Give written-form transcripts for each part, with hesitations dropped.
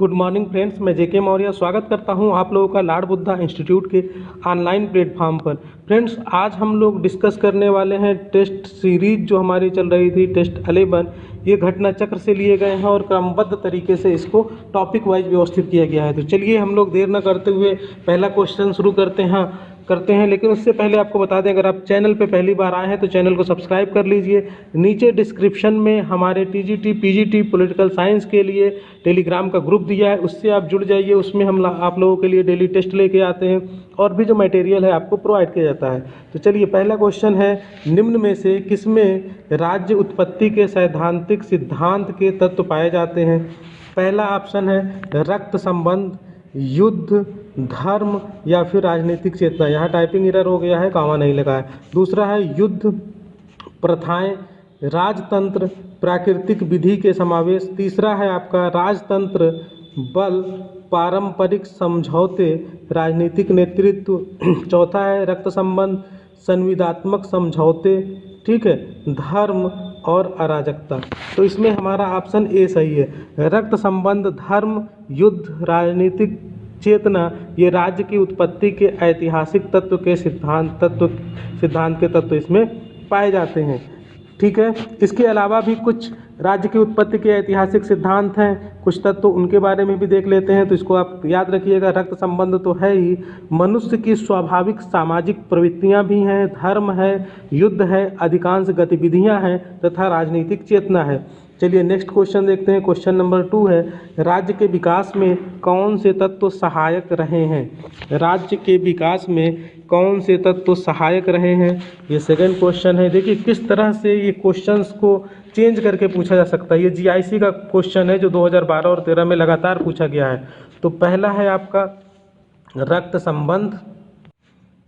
Good morning friends, मैं जेके मौर्य स्वागत करता हूं आप लोगों का लाड बुद्धा इंस्टीट्यूट के ऑनलाइन प्लेटफॉर्म पर। फ्रेंड्स, आज हम लोग डिस्कस करने वाले हैं टेस्ट सीरीज जो हमारी चल रही थी टेस्ट 11। ये घटना चक्र से लिए गए हैं और क्रमबद्ध तरीके से इसको टॉपिक वाइज व्यवस्थित किया गया है। तो चलिए हम लोग देर न करते हुए पहला क्वेश्चन शुरू करते हैं। लेकिन उससे पहले आपको बता दें, अगर आप चैनल पे पहली बार आए हैं तो चैनल को सब्सक्राइब कर लीजिए। नीचे डिस्क्रिप्शन में हमारे टीजीटी पीजीटी पॉलिटिकल साइंस के लिए टेलीग्राम का ग्रुप दिया है, उससे आप जुड़ जाइए। उसमें हम आप लोगों के लिए डेली टेस्ट लेके आते हैं और भी जो मटेरियल है आपको प्रोवाइड किया जाता है। तो चलिए, पहला क्वेश्चन है, निम्न में से किसमें राज्य उत्पत्ति के सैद्धांतिक सिद्धांत के तत्व पाए जाते हैं? पहला ऑप्शन है रक्त संबंध, युद्ध, धर्म या फिर राजनीतिक चेतना। यहाँ टाइपिंग एरर हो गया है, कॉमा नहीं लगा है। दूसरा है युद्ध, प्रथाएं, राजतंत्र, प्राकृतिक विधि के समावेश। तीसरा है आपका राजतंत्र, बल, पारंपरिक समझौते, राजनीतिक नेतृत्व। चौथा है रक्त संबंध, संविदात्मक समझौते, ठीक है, धर्म और अराजकता। तो इसमें हमारा ऑप्शन ए सही है। रक्त संबंध, धर्म, युद्ध, राजनीतिक चेतना, ये राज्य की उत्पत्ति के ऐतिहासिक तत्व के सिद्धांत के तत्व इसमें पाए जाते हैं, ठीक है। इसके अलावा भी कुछ राज्य की उत्पत्ति के ऐतिहासिक सिद्धांत हैं, कुछ तत्व उनके बारे में भी देख लेते हैं। तो इसको आप याद रखिएगा। रक्त संबंध तो है ही, मनुष्य की स्वाभाविक सामाजिक प्रवृत्तियां भी हैं, धर्म है, युद्ध है, अधिकांश गतिविधियां हैं तथा राजनीतिक चेतना है। चलिए नेक्स्ट क्वेश्चन देखते हैं। क्वेश्चन नंबर 2 है, राज्य के विकास में कौन से तत्व सहायक रहे हैं? राज्य के विकास में कौन से तत्व सहायक रहे हैं, ये सेकंड क्वेश्चन है। देखिए किस तरह से ये क्वेश्चंस को चेंज करके पूछा जा सकता है। ये जीआईसी का क्वेश्चन है जो 2012 और 13 में लगातार पूछा गया है। तो पहला है आपका रक्त संबंध,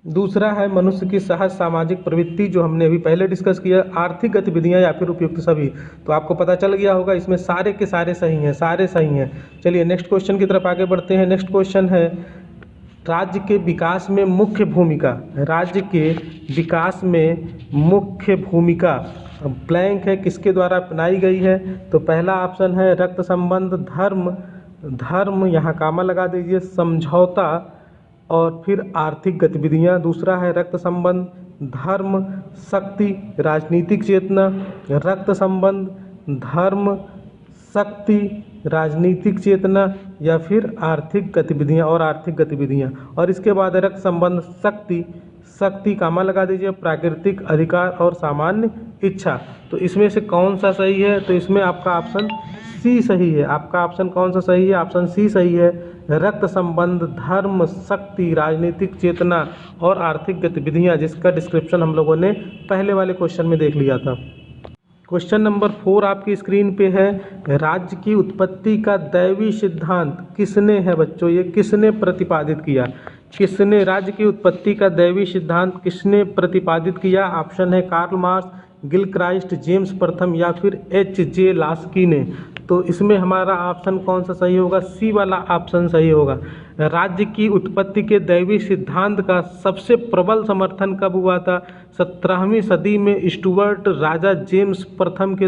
दूसरा है मनुष्य की सहज सामाजिक प्रवृत्ति जो हमने अभी पहले डिस्कस किया, आर्थिक गतिविधियां या फिर उपयुक्त सभी। तो आपको पता चल गया होगा, इसमें सारे के सारे सही हैं, सारे सही हैं। चलिए नेक्स्ट क्वेश्चन की तरफ आगे बढ़ते हैं। नेक्स्ट क्वेश्चन है, राज्य के विकास में मुख्य भूमिका, राज्य के विकास में मुख्य भूमिका ब्लैंक है, किसके द्वारा अपनाई गई है? तो पहला ऑप्शन है रक्त संबंध, धर्म यहाँ कामा लगा दीजिए, समझौता और फिर आर्थिक गतिविधियाँ। दूसरा है रक्त संबंध, धर्म, शक्ति, राजनीतिक चेतना। रक्त संबंध, धर्म, शक्ति, राजनीतिक चेतना या फिर आर्थिक गतिविधियाँ। और इसके बाद रक्त संबंध, शक्ति कामा लगा दीजिए, प्राकृतिक अधिकार और सामान्य इच्छा। तो इसमें से कौन सा सही है? तो इसमें आपका ऑप्शन सी सही है। आपका ऑप्शन कौन सा सही है? ऑप्शन सी सही है। रक्त संबंध, धर्म, शक्ति, राजनीतिक चेतना और आर्थिक गतिविधियां, जिसका डिस्क्रिप्शन हम लोगों ने पहले वाले क्वेश्चन में देख लिया था। क्वेश्चन नंबर 4 आपकी स्क्रीन पे है, राज्य की उत्पत्ति का दैवी सिद्धांत किसने है बच्चों? ये किसने प्रतिपादित किया? किसने राज्य की उत्पत्ति का दैवी सिद्धांत किसने प्रतिपादित किया? ऑप्शन है कार्ल मार्क्स, गिलक्राइस्ट, जेम्स प्रथम या फिर एच.जे. लास्की ने। तो इसमें हमारा ऑप्शन कौन सा सही होगा? सी वाला ऑप्शन सही होगा। राज्य की उत्पत्ति के दैवी सिद्धांत का सबसे प्रबल समर्थन कब हुआ था? 17वीं सदी में स्टुअर्ट राजा जेम्स प्रथम के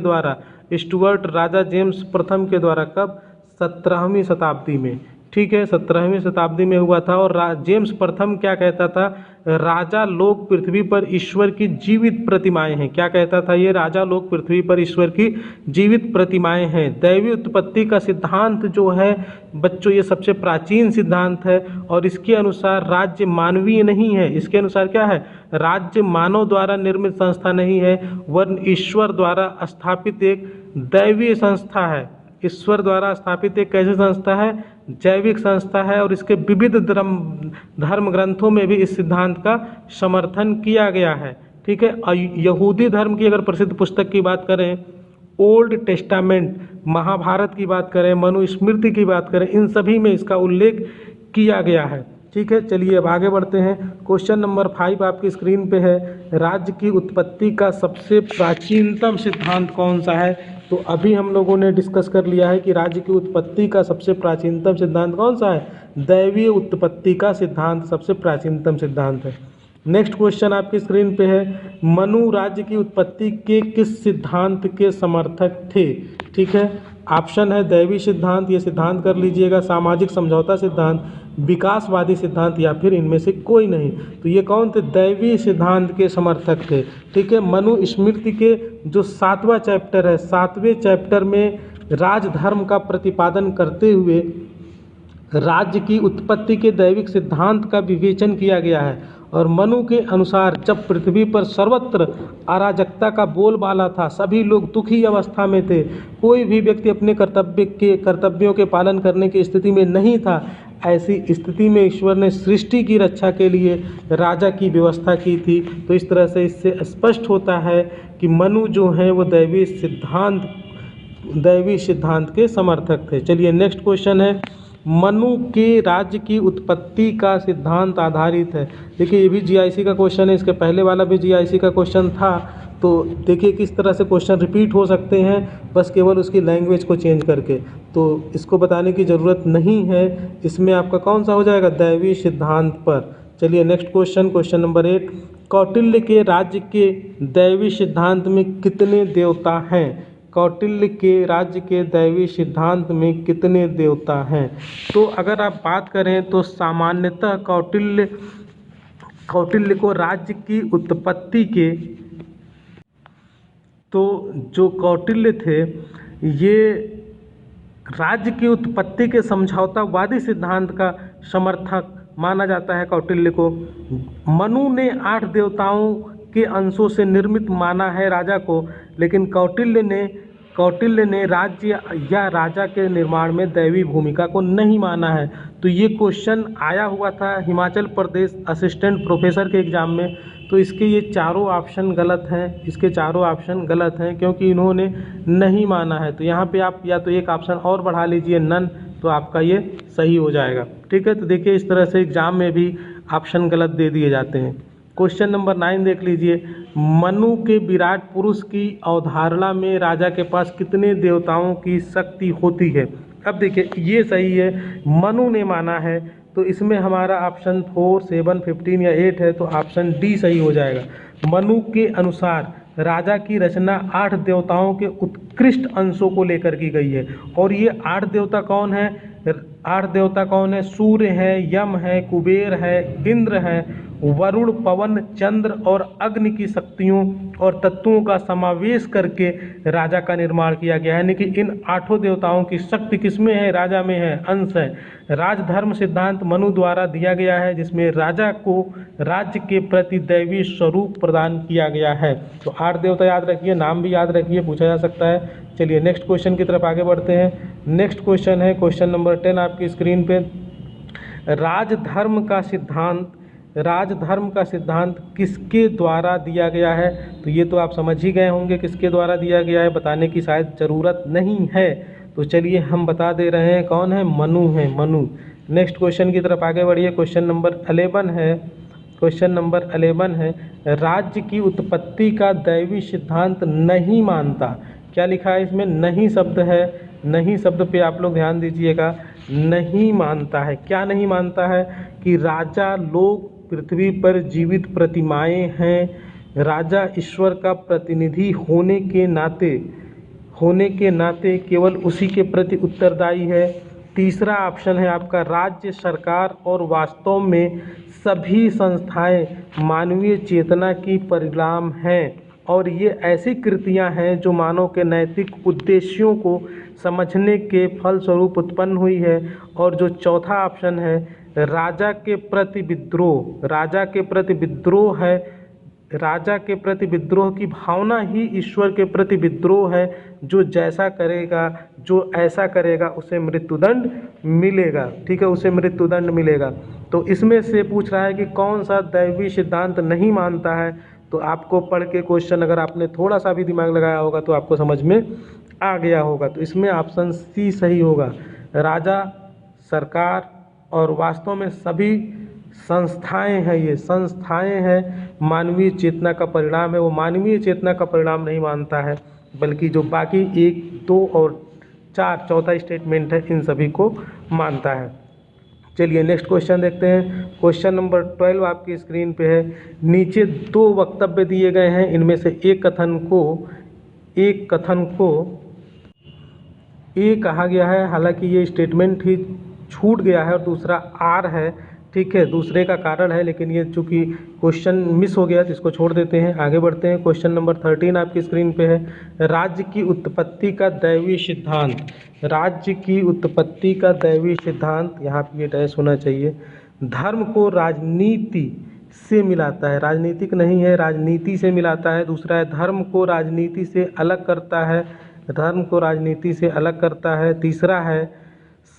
द्वारा। कब? 17वीं शताब्दी में, ठीक है, 17वीं शताब्दी में हुआ था। और जेम्स प्रथम क्या कहता था? राजा लोग पृथ्वी पर ईश्वर की जीवित प्रतिमाएं हैं। क्या कहता था ये? राजा लोग पृथ्वी पर ईश्वर की जीवित प्रतिमाएं हैं। दैवी उत्पत्ति का सिद्धांत जो है बच्चों, ये सबसे प्राचीन सिद्धांत है और इसके अनुसार राज्य मानवीय नहीं है। इसके अनुसार क्या है? राज्य मानव द्वारा निर्मित संस्था नहीं है, वरन ईश्वर द्वारा स्थापित एक दैवीय संस्था है। ईश्वर द्वारा स्थापित एक कैसी संस्था है? जैविक संस्था है। और इसके विविध धर्म ग्रंथों में भी इस सिद्धांत का समर्थन किया गया है, ठीक है। यहूदी धर्म की अगर प्रसिद्ध पुस्तक की बात करें, ओल्ड टेस्टामेंट, महाभारत की बात करें, मनुस्मृति की बात करें, इन सभी में इसका उल्लेख किया गया है, ठीक है। चलिए अब आगे बढ़ते हैं। क्वेश्चन नंबर 5 आपकी स्क्रीन पे है, राज्य की उत्पत्ति का सबसे प्राचीनतम सिद्धांत कौन सा है? तो अभी हम लोगों ने डिस्कस कर लिया है कि राज्य की उत्पत्ति का सबसे प्राचीनतम सिद्धांत कौन सा है? दैवीय उत्पत्ति का सिद्धांत सबसे प्राचीनतम सिद्धांत है। नेक्स्ट क्वेश्चन आपकी स्क्रीन पे है, मनु राज्य की उत्पत्ति के किस सिद्धांत के समर्थक थे? ठीक है, ऑप्शन है दैवी सिद्धांत, ये सिद्धांत कर लीजिएगा, सामाजिक समझौता सिद्धांत, विकासवादी सिद्धांत, या फिर इनमें से कोई नहीं। तो ये कौन थे? दैवी सिद्धांत के समर्थक थे। ठीक है, मनु स्मृति के जो 7वां चैप्टर है, 7वें चैप्टर में राजधर्म का प्रतिपादन करते हुए राज्य की उत्पत्ति के दैविक सिद्धांत का विवेचन किया गया है। और मनु के अनुसार जब पृथ्वी पर सर्वत्र अराजकता का बोलबाला था, सभी लोग दुखी अवस्था में थे, कोई भी व्यक्ति अपने कर्तव्यों के पालन करने की स्थिति में नहीं था, ऐसी स्थिति में ईश्वर ने सृष्टि की रक्षा के लिए राजा की व्यवस्था की थी। तो इस तरह से इससे स्पष्ट होता है कि मनु जो हैं वो दैवी सिद्धांत के समर्थक थे। चलिए नेक्स्ट क्वेश्चन है, मनु के राज्य की उत्पत्ति का सिद्धांत आधारित है। देखिए ये भी जीआईसी का क्वेश्चन है, इसके पहले वाला भी जीआईसी का क्वेश्चन था। तो देखिए किस तरह से क्वेश्चन रिपीट हो सकते हैं, बस केवल उसकी लैंग्वेज को चेंज करके। तो इसको बताने की ज़रूरत नहीं है। इसमें आपका कौन सा हो जाएगा? दैवी सिद्धांत पर। चलिए next question, question number 8, Kautilya के राज्य के दैवी सिद्धांत में कितने देवता हैं? कौटिल्य के राज्य के दैवी सिद्धांत में कितने देवता हैं? तो अगर आप बात करें तो सामान्यतः कौटिल्य को राज्य की उत्पत्ति के, तो जो कौटिल्य थे ये राज्य की उत्पत्ति के समझौतावादी सिद्धांत का समर्थक माना जाता है कौटिल्य को। मनु ने 8 देवताओं के अंशों से निर्मित माना है राजा को, लेकिन कौटिल्य ने राज्य या राजा के निर्माण में दैवी भूमिका को नहीं माना है। तो ये क्वेश्चन आया हुआ था हिमाचल प्रदेश असिस्टेंट प्रोफेसर के एग्ज़ाम में। तो इसके ये चारों ऑप्शन गलत हैं, इसके चारों ऑप्शन गलत हैं क्योंकि इन्होंने नहीं माना है। तो यहाँ पे आप या तो एक ऑप्शन और बढ़ा लीजिए नन, तो आपका ये सही हो जाएगा। ठीक है, तो देखिए इस तरह से एग्ज़ाम में भी ऑप्शन गलत दे दिए जाते हैं। क्वेश्चन नंबर 9 देख लीजिए, मनु के विराट पुरुष की अवधारणा में राजा के पास कितने देवताओं की शक्ति होती है? अब देखिए ये सही है, मनु ने माना है, तो इसमें हमारा ऑप्शन 4, 7, 15 या 8 है, तो ऑप्शन डी सही हो जाएगा। मनु के अनुसार राजा की रचना 8 देवताओं के उत्कृष्ट अंशों को लेकर की गई है। और ये 8 देवता कौन है? 8 देवता कौन है? सूर्य है, यम है, कुबेर है, इंद्र है, वरुण, पवन, चंद्र और अग्नि की शक्तियों और तत्वों का समावेश करके राजा का निर्माण किया गया है। यानी कि इन 8 देवताओं की शक्ति किसमें है? राजा में है, अंश है। राजधर्म सिद्धांत मनु द्वारा दिया गया है, जिसमें राजा को राज्य के प्रति दैवी स्वरूप प्रदान किया गया है। तो 8 देवता याद रखिए, नाम भी याद रखिए, पूछा जा सकता है। चलिए नेक्स्ट क्वेश्चन की तरफ आगे बढ़ते हैं। नेक्स्ट क्वेश्चन है क्वेश्चन नंबर 10 आपकी स्क्रीन पे, राजधर्म का सिद्धांत किसके द्वारा दिया गया है? तो ये तो आप समझ ही गए होंगे किसके द्वारा दिया गया है, बताने की शायद ज़रूरत नहीं है। तो चलिए हम बता दे रहे हैं, कौन है? मनु है, मनु। नेक्स्ट क्वेश्चन की तरफ आगे बढ़िए। क्वेश्चन नंबर 11 है, राज्य की उत्पत्ति का दैवी सिद्धांत नहीं मानता। क्या लिखा है इसमें? नहीं शब्द है, नहीं शब्द पे आप लोग ध्यान दीजिएगा। नहीं मानता है, क्या नहीं मानता है? कि राजा लोग पृथ्वी पर जीवित प्रतिमाएं हैं, राजा ईश्वर का प्रतिनिधि होने के नाते केवल उसी के प्रति उत्तरदायी है। तीसरा ऑप्शन है आपका, राज्य, सरकार और वास्तव में सभी संस्थाएं मानवीय चेतना की परिणाम हैं, और ये ऐसी कृतियां हैं जो मानव के नैतिक उद्देश्यों को समझने के फलस्वरूप उत्पन्न हुई है। और जो चौथा ऑप्शन है, राजा के प्रति विद्रोह की भावना ही ईश्वर के प्रति विद्रोह है। जो ऐसा करेगा उसे मृत्युदंड मिलेगा। ठीक है, उसे मृत्युदंड मिलेगा। तो इसमें से पूछ रहा है कि कौन सा दैवी सिद्धांत नहीं मानता है। तो आपको पढ़ के क्वेश्चन अगर आपने थोड़ा सा भी दिमाग लगाया होगा तो आपको समझ में आ गया होगा। तो इसमें ऑप्शन सी सही होगा, राजा, सरकार और वास्तव में सभी संस्थाएं हैं। ये संस्थाएं हैं, मानवीय चेतना का परिणाम है। वो मानवीय चेतना का परिणाम नहीं मानता है, बल्कि जो बाकी 1, 2 और 4 चौथा स्टेटमेंट है इन सभी को मानता है। चलिए नेक्स्ट क्वेश्चन देखते हैं। क्वेश्चन नंबर 12 आपकी स्क्रीन पे है। नीचे दो वक्तव्य दिए गए हैं, इनमें से एक कथन को ए कहा गया है, हालांकि ये स्टेटमेंट ही छूट गया है, और दूसरा आर है, ठीक है, दूसरे का कारण है, लेकिन ये चूंकि क्वेश्चन मिस हो गया तो इसको छोड़ देते हैं। आगे बढ़ते हैं। क्वेश्चन नंबर 13 आपकी स्क्रीन पे है। राज्य की उत्पत्ति का दैवीय सिद्धांत। राज्य की उत्पत्ति का दैवीय सिद्धांत, यहाँ पे ये डैश होना चाहिए। धर्म को राजनीति से मिलाता है, राजनीतिक नहीं है, राजनीति से मिलाता है। दूसरा है धर्म को राजनीति से अलग करता है, धर्म को राजनीति से अलग करता है। तीसरा है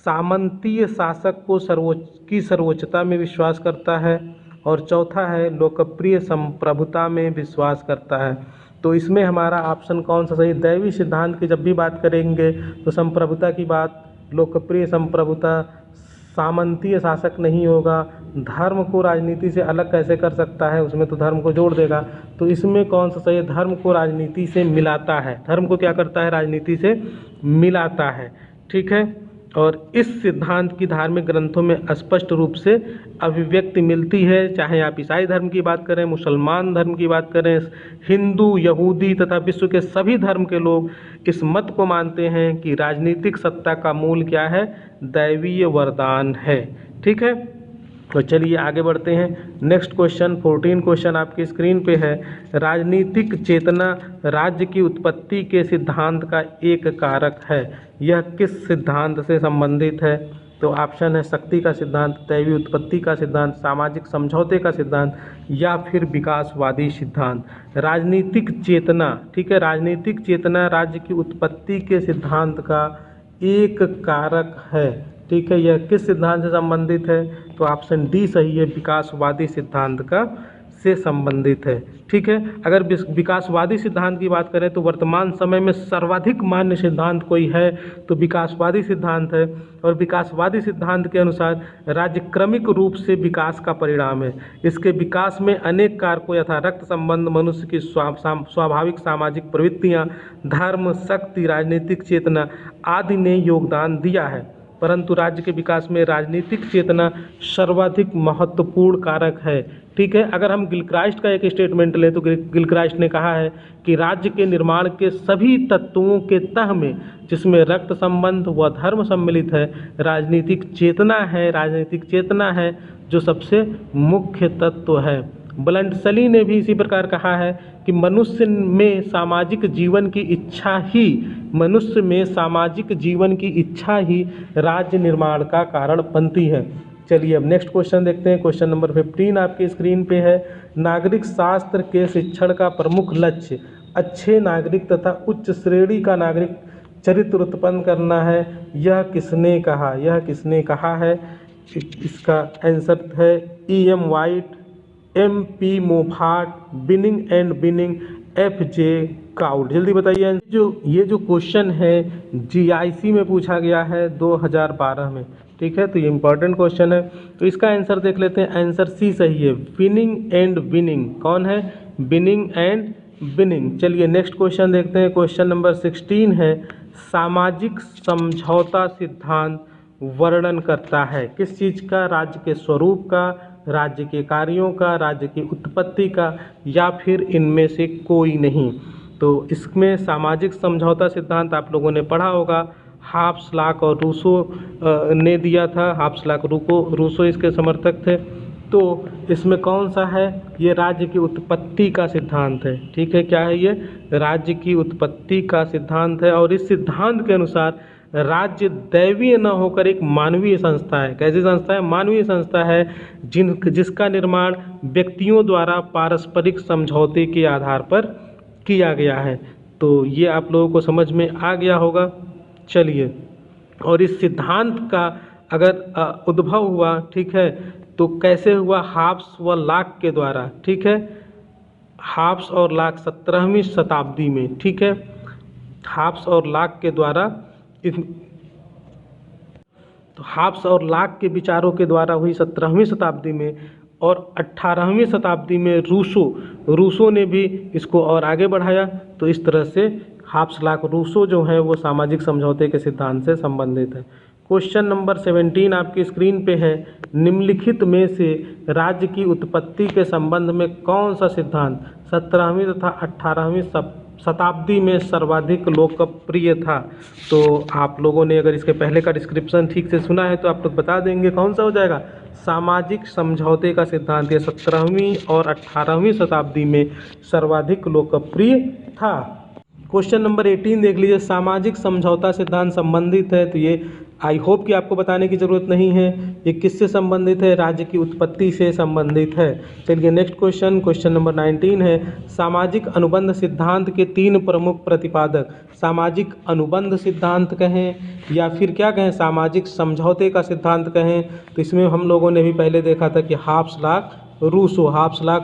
सामंतीय शासक को सर्वोच्चता में विश्वास करता है, और चौथा है लोकप्रिय संप्रभुता में विश्वास करता है। तो इसमें हमारा ऑप्शन कौन सा सही? दैवीय सिद्धांत की जब भी बात करेंगे तो संप्रभुता की बात, लोकप्रिय संप्रभुता, सामंतीय शासक नहीं होगा। धर्म को राजनीति से अलग कैसे कर सकता है, उसमें तो धर्म को जोड़ देगा। तो इसमें कौन सा सही है? धर्म को राजनीति से मिलाता है, धर्म को क्या करता है? राजनीति से मिलाता है, ठीक है। और इस सिद्धांत की धार्मिक ग्रंथों में स्पष्ट रूप से अभिव्यक्ति मिलती है, चाहे आप ईसाई धर्म की बात करें, मुसलमान धर्म की बात करें, हिंदू, यहूदी तथा विश्व के सभी धर्म के लोग इस मत को मानते हैं कि राजनीतिक सत्ता का मूल क्या है? दैवीय वरदान है, ठीक है। तो चलिए आगे बढ़ते हैं। नेक्स्ट क्वेश्चन 14 क्वेश्चन आपकी स्क्रीन पे है। राजनीतिक चेतना राज्य की उत्पत्ति के सिद्धांत का एक कारक है, यह किस सिद्धांत से संबंधित है? तो ऑप्शन है शक्ति का सिद्धांत, दैवीय उत्पत्ति का सिद्धांत, सामाजिक समझौते का सिद्धांत, या फिर विकासवादी सिद्धांत। राजनीतिक चेतना, ठीक है, राजनीतिक चेतना राज्य की उत्पत्ति के सिद्धांत का एक कारक है, ठीक है। यह किस सिद्धांत से संबंधित है? तो ऑप्शन डी सही है, विकासवादी सिद्धांत का से संबंधित है, ठीक है। अगर विकासवादी सिद्धांत की बात करें तो वर्तमान समय में सर्वाधिक मान्य सिद्धांत कोई है तो विकासवादी सिद्धांत है, और विकासवादी सिद्धांत के अनुसार राज्य क्रमिक रूप से विकास का परिणाम है। इसके विकास में अनेक कारकों यथा रक्त संबंध, मनुष्य की स्वाभाविक सामाजिक प्रवृत्तियाँ, धर्म, शक्ति, राजनीतिक चेतना आदि ने योगदान दिया है, परंतु राज्य के विकास में राजनीतिक चेतना सर्वाधिक महत्वपूर्ण कारक है, ठीक है। अगर हम गिलक्राइस्ट का एक स्टेटमेंट लें तो गिलक्राइस्ट ने कहा है कि राज्य के निर्माण के सभी तत्वों के तह में, जिसमें रक्त संबंध व धर्म सम्मिलित है, राजनीतिक चेतना है जो सबसे मुख्य तत्व है। ब्लंटसली ने भी इसी प्रकार कहा है कि मनुष्य में सामाजिक जीवन की इच्छा ही राज्य निर्माण का कारण बनती है। चलिए अब नेक्स्ट क्वेश्चन देखते हैं। क्वेश्चन नंबर 15 आपकी स्क्रीन पे है। नागरिक शास्त्र के शिक्षण का प्रमुख लक्ष्य अच्छे नागरिक तथा उच्च श्रेणी का नागरिक चरित्र उत्पन्न करना है, यह किसने कहा है? इसका आंसर है E.M. White, M.P. Moffat, Binning and Binning, F.J. काउट। जल्दी बताइए। ये जो क्वेश्चन है GIC में पूछा गया है 2012 में, ठीक है, तो ये इंपॉर्टेंट क्वेश्चन है। तो इसका आंसर देख लेते हैं। आंसर सी सही है, बिनिंग एंड बिनिंग। कौन है? Binning and binning. चलिए नेक्स्ट क्वेश्चन देखते हैं। क्वेश्चन नंबर 16 है। सामाजिक समझौता सिद्धांत वर्णन करता है किस चीज़ का? राज्य के स्वरूप का, राज्य के कार्यों का, राज्य की उत्पत्ति का, या फिर इनमें से कोई नहीं। तो इसमें सामाजिक समझौता सिद्धांत आप लोगों ने पढ़ा होगा, हाब्सबर्ग और रूसो ने दिया था। हाब्सबर्ग रूसो इसके समर्थक थे। तो इसमें कौन सा है? ये राज्य की उत्पत्ति का सिद्धांत है, ठीक है। क्या है ये? राज्य की उत्पत्ति का सिद्धांत है, और इस सिद्धांत के अनुसार राज्य दैवीय न होकर एक मानवीय संस्था है। कैसी संस्था है? मानवीय संस्था है, जिसका निर्माण व्यक्तियों द्वारा पारस्परिक समझौते के आधार पर किया गया है। तो ये आप लोगों को समझ में आ गया होगा। चलिए, और इस सिद्धांत का अगर उद्भव हुआ, ठीक है, तो कैसे हुआ? हाब्स व लॉक के द्वारा, ठीक है। हाब्स और लॉक 17वीं शताब्दी में, ठीक है, हाब्स और लॉक के द्वारा तो हाब्स और लॉक के विचारों के द्वारा हुई 17वीं शताब्दी में, और 18वीं शताब्दी में रूसो ने भी इसको और आगे बढ़ाया। तो इस तरह से हाब्स लॉक रूसो जो है वो सामाजिक समझौते के सिद्धांत से संबंधित है। क्वेश्चन नंबर 17 आपकी स्क्रीन पे है। निम्नलिखित में से राज्य की उत्पत्ति के संबंध में कौन सा सिद्धांत 17वीं तथा 18वीं शताब्दी में सर्वाधिक लोकप्रिय था? तो आप लोगों ने अगर इसके पहले का डिस्क्रिप्शन ठीक से सुना है तो आप लोग बता देंगे कौन सा हो जाएगा। सामाजिक समझौते का सिद्धांत ये 17वीं और 18वीं शताब्दी में सर्वाधिक लोकप्रिय था। क्वेश्चन नंबर 18 देख लीजिए। सामाजिक समझौता सिद्धांत संबंधित है, तो ये आई होप कि आपको बताने की ज़रूरत नहीं है। ये किससे संबंधित है? राज्य की उत्पत्ति से संबंधित है। चलिए नेक्स्ट क्वेश्चन, क्वेश्चन नंबर 19 है। सामाजिक अनुबंध सिद्धांत के 3 प्रमुख प्रतिपादक। सामाजिक अनुबंध सिद्धांत कहें या फिर क्या कहें, सामाजिक समझौते का सिद्धांत कहें, तो इसमें हम लोगों ने भी पहले देखा था कि हाब्सबर्ग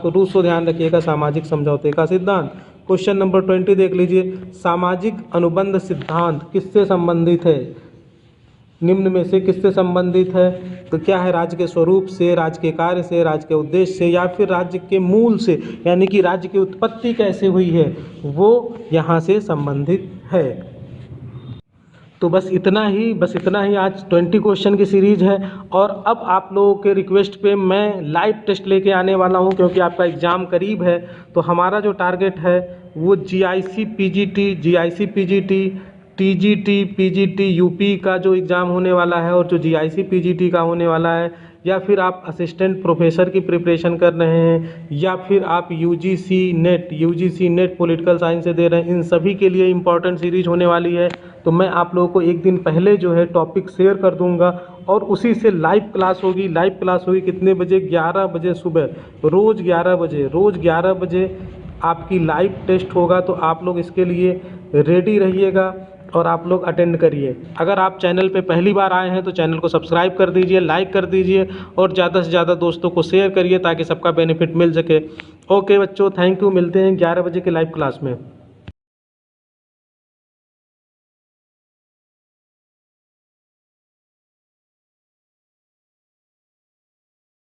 रूसो ध्यान रखिएगा, सामाजिक समझौते का सिद्धांत। क्वेश्चन नंबर 20 देख लीजिए। सामाजिक अनुबंध सिद्धांत किससे संबंधित है? निम्न में से किससे संबंधित है? तो क्या है? राज्य के स्वरूप से, राज्य के कार्य से, राज्य के उद्देश्य से, या फिर राज्य के मूल से, यानी कि राज्य की उत्पत्ति कैसे हुई है वो यहाँ से संबंधित है। तो बस इतना ही आज 20 क्वेश्चन की सीरीज़ है। और अब आप लोगों के रिक्वेस्ट पे मैं लाइव टेस्ट लेके आने वाला हूँ, क्योंकि आपका एग्ज़ाम करीब है। तो हमारा जो टारगेट है वो GIC PGT TGT PGT UP का जो एग्ज़ाम होने वाला है, और जो GIC PGT का होने वाला है, या फिर आप असिस्टेंट प्रोफेसर की प्रिपरेशन कर रहे हैं, या फिर आप UGC नेट पॉलिटिकल साइंस से दे रहे हैं, इन सभी के लिए इम्पॉर्टेंट सीरीज होने वाली है। तो मैं आप लोगों को एक दिन पहले जो है टॉपिक शेयर कर दूंगा, और उसी से लाइव क्लास होगी कितने बजे? 11 बजे सुबह, रोज़ 11 बजे आपकी लाइव टेस्ट होगा। तो आप लोग इसके लिए रेडी रहिएगा और आप लोग अटेंड करिए। अगर आप चैनल पे पहली बार आए हैं तो चैनल को सब्सक्राइब कर दीजिए, लाइक कर दीजिए, और ज़्यादा से ज़्यादा दोस्तों को शेयर करिए ताकि सबका बेनिफिट मिल सके। ओके बच्चों, थैंक यू। मिलते हैं 11 बजे के लाइव क्लास में।